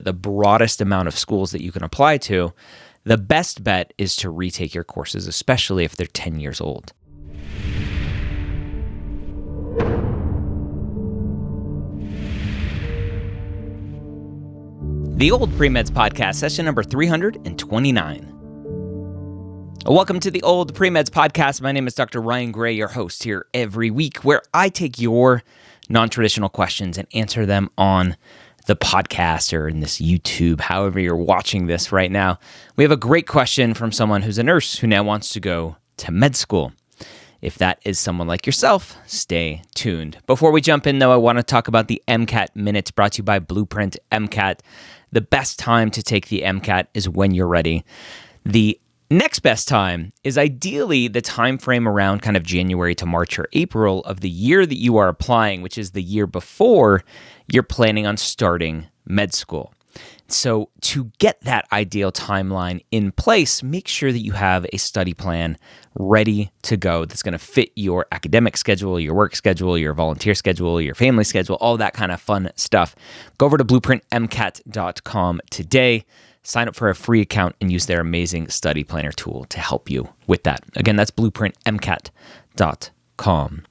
the broadest amount of schools that you can apply to, the best bet is to retake your courses, especially if they're 10 years old. The Old PreMeds Podcast, session number 329. Welcome to the Old PreMeds Podcast. My name is Dr. Ryan Gray, your host here every week, where I take your non-traditional questions and answer them on the podcast or in this YouTube, however you're watching this right now. We have a great question from someone who's a nurse who now wants to go to med school. If that is someone like yourself, stay tuned. Before we jump in, though, I want to talk about the MCAT Minute brought to you by Blueprint MCAT. The best time to take the MCAT is when you're ready. The next best time is ideally the time frame around kind of January to March or April of the year that you are applying, which is the year before you're planning on starting med school. So to get that ideal timeline in place, make sure that you have a study plan ready to go that's going to fit your academic schedule, your work schedule, your volunteer schedule, your family schedule, all that kind of fun stuff. Go over to blueprintmcat.com today. Sign up for a free account and use their amazing study planner tool to help you with that. Again, that's blueprintmcat.com.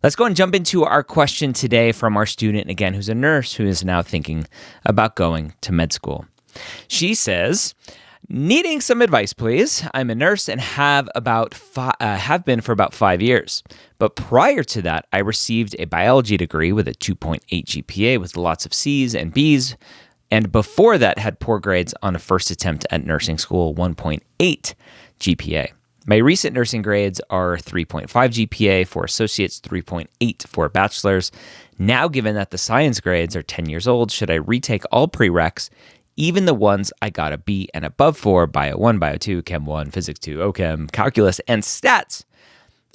Let's go and jump into our question today from our student, again, who's a nurse who is now thinking about going to med school. She says, needing some advice, please. I'm a nurse and have been for about 5 years. But prior to that, I received a biology degree with a 2.8 GPA with lots of C's and B's. And before that, had poor grades on a first attempt at nursing school, 1.8 GPA. My recent nursing grades are 3.5 GPA for associates, 3.8 for bachelors. Now, given that the science grades are 10 years old, should I retake all prereqs, even the ones I got a B and above for, Bio 1, Bio 2, Chem 1, Physics 2, OChem, Calculus, and Stats?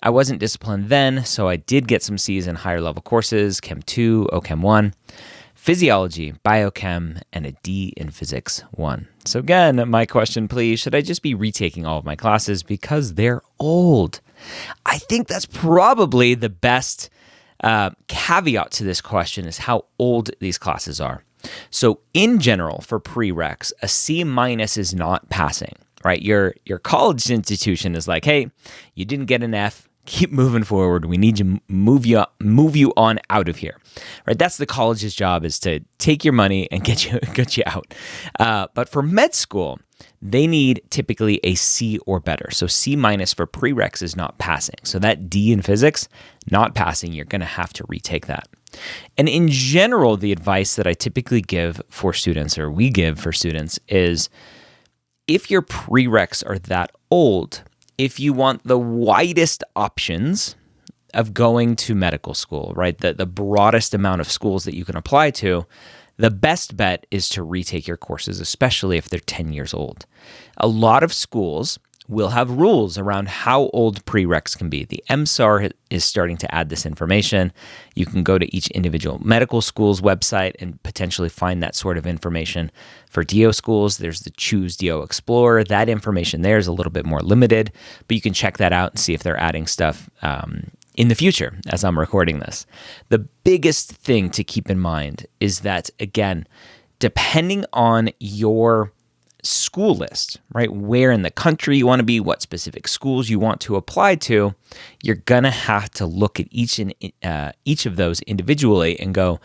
I wasn't disciplined then, so I did get some C's in higher level courses, Chem 2, OChem 1. Physiology, biochem, and a D in physics 1. So again, my question, please, should I just be retaking all of my classes because they're old? I think that's probably the best caveat to this question is how old these classes are. So in general, for prereqs, a C- is not passing, right? Your college institution is like, hey, you didn't get an F. Keep moving forward. We need to move you on out of here, right? That's the college's job, is to take your money and get you out. But for med school, they need typically a C or better. So C- for prereqs is not passing. So that D in physics, not passing. You're going to have to retake that. And in general, the advice that I typically give for students, or we give for students, is if your prereqs are that old, if you want the widest options of going to medical school, right, the broadest amount of schools that you can apply to, the best bet is to retake your courses, especially if they're 10 years old. A lot of schools will have rules around how old prereqs can be. The MSAR is starting to add this information. You can go to each individual medical school's website and potentially find that sort of information. For DO schools, there's the Choose DO Explorer. That information there is a little bit more limited, but you can check that out and see if they're adding stuff in the future as I'm recording this. The biggest thing to keep in mind is that, again, depending on your school list, right? Where in the country you want to be, what specific schools you want to apply to, you're going to have to look at each of those individually and go,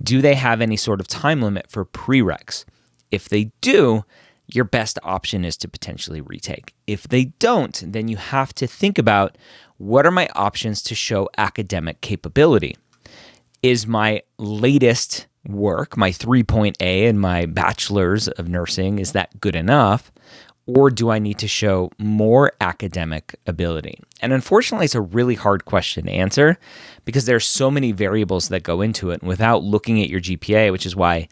do they have any sort of time limit for prereqs? If they do, your best option is to potentially retake. If they don't, then you have to think about, what are my options to show academic capability? Is my latest work, my 3.0 and my bachelor's of nursing, is that good enough? Or do I need to show more academic ability? And unfortunately, it's a really hard question to answer because there are so many variables that go into it. And without looking at your GPA, which is why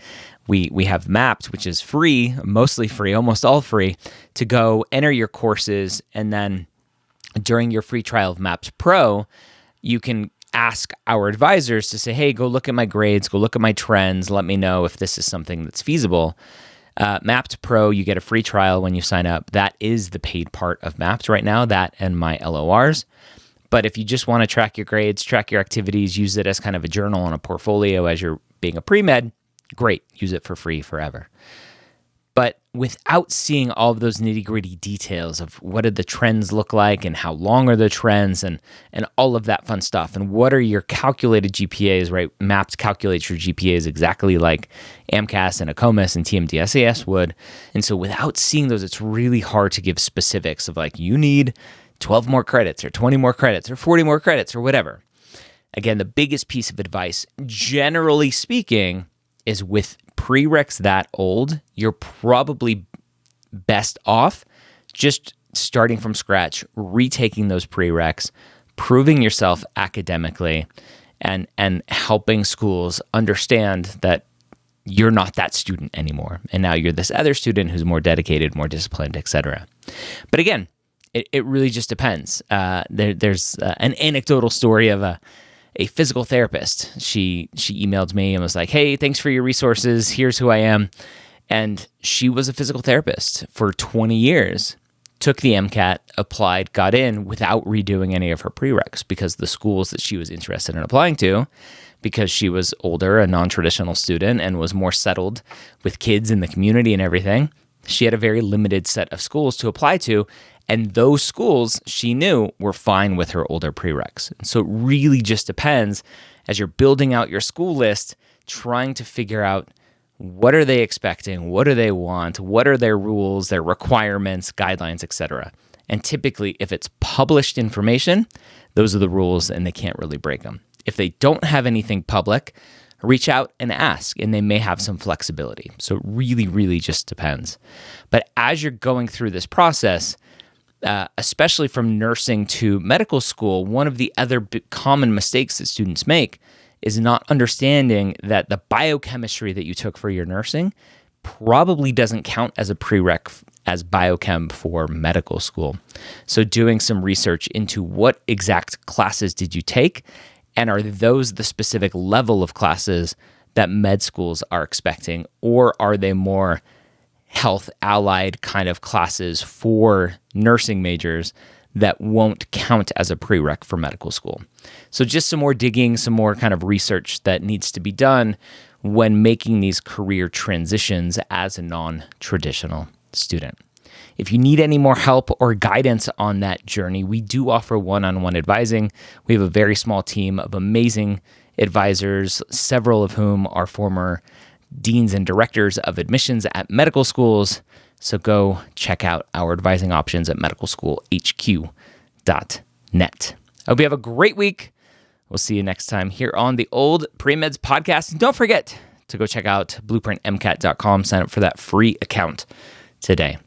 we have Mapped, which is free, mostly free, almost all free, to go enter your courses. And then during your free trial of Mapped Pro, you can ask our advisors to say, hey, go look at my grades, go look at my trends, let me know if this is something that's feasible. Mapped Pro, you get a free trial when you sign up. That is the paid part of Mapped right now, that and my LORs. But if you just want to track your grades, track your activities, use it as kind of a journal and a portfolio as you're being a pre-med, Great, use it for free forever. But without seeing all of those nitty-gritty details of what do the trends look like and how long are the trends and all of that fun stuff, and what are your calculated GPAs, right? Maps calculates your GPAs exactly like AMCAS and ACOMAS and TMDSAS would. And so without seeing those, it's really hard to give specifics of like, you need 12 more credits or 20 more credits or 40 more credits or whatever. Again, the biggest piece of advice, generally speaking, is with prereqs that old, you're probably best off just starting from scratch, retaking those prereqs, proving yourself academically, and helping schools understand that you're not that student anymore. And now you're this other student who's more dedicated, more disciplined, etc. But again, it really just depends. There's an anecdotal story of a physical therapist. She emailed me and was like, hey, thanks for your resources. Here's who I am. And she was a physical therapist for 20 years, took the MCAT, applied, got in without redoing any of her prereqs because the schools that she was interested in applying to, because she was older, a non-traditional student, and was more settled with kids in the community and everything, she had a very limited set of schools to apply to. And those schools, she knew, were fine with her older prereqs. So it really just depends as you're building out your school list, trying to figure out what are they expecting, what do they want, what are their rules, their requirements, guidelines, etc. And typically, if it's published information, those are the rules and they can't really break them. If they don't have anything public, reach out and ask, and they may have some flexibility. So it really, really just depends. But as you're going through this process, especially from nursing to medical school, one of the other common mistakes that students make is not understanding that the biochemistry that you took for your nursing probably doesn't count as a prereq as biochem for medical school. So doing some research into what exact classes did you take, and are those the specific level of classes that med schools are expecting, or are they more health allied kind of classes for nursing majors that won't count as a prereq for medical school? So just some more digging, some more kind of research that needs to be done when making these career transitions as a non-traditional student. If you need any more help or guidance on that journey, we do offer one-on-one advising. We have a very small team of amazing advisors, several of whom are former deans and directors of admissions at medical schools. So go check out our advising options at medicalschoolhq.net. I hope you have a great week. We'll see you next time here on the Old PreMeds podcast. And don't forget to go check out blueprintmcat.com. Sign up for that free account today.